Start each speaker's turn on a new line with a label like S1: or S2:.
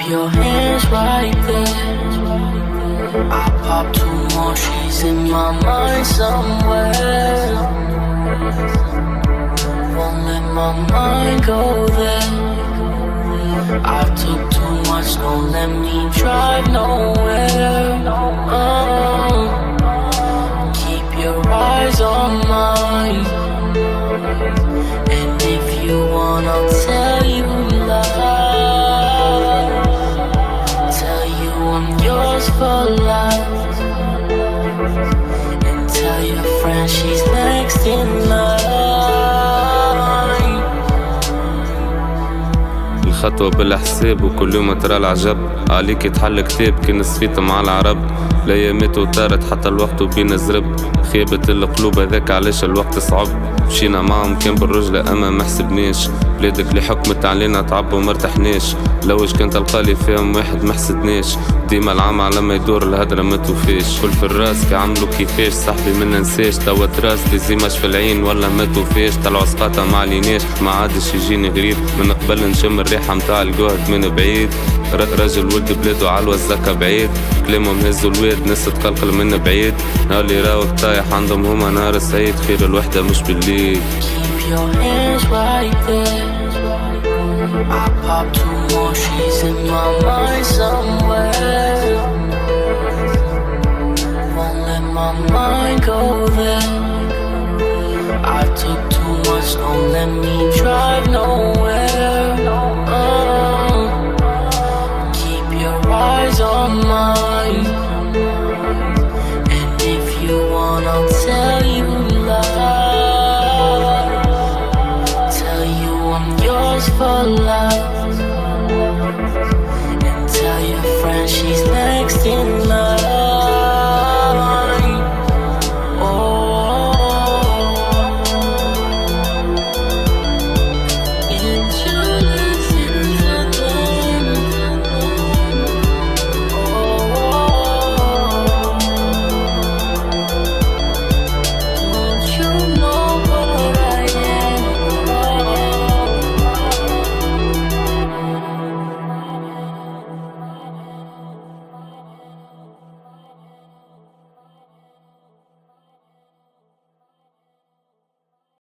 S1: your hands right there. I pop two more, she's in my mind somewhere. Won't let my mind go there. I took too much, don't let me drive nowhere. Keep your eyes on mine. And if you want, I'll tell you love. Tell you I'm yours for life. And tell your friend she's next in line.
S2: الخطوة بالحساب وكل يوم ترى العجب. عليك يتحل كتاب كان صفيت مع العرب. الايامات وطارت حتى الوقت وبينا زرب. خيبة القلوب هذاك علاش الوقت صعب. مشينا معهم كان بالرجلة اما ما حسبناش. بلادك اللي حكمت علينا تعب ومرتحناش. لوش كان تلقالي فيهم واحد ما حسدناش. ديما العام على ما يدور الهدرة ما توفيش. كل في الراس كعملوا كيفاش صاحبي ما ننساش. توا تراس لزيماش في العين ولا ما توفيش. طلعوا سقاطة ما عليناش ما عادش يجيني غريب. من قبل نشم الريحة متاع الجهد من بعيد. رجل ولد بلاده على الوزاكة بعيد. كلامهم هزوا الواد ناس تقلقل من بعيد. نهارلي راوك طايح عندهم هما نهار سعيد. خير الوحدة مش بالليل.
S1: Keep your hands right there. I pop two more, she's in my mind somewhere. Won't let my mind go there. I took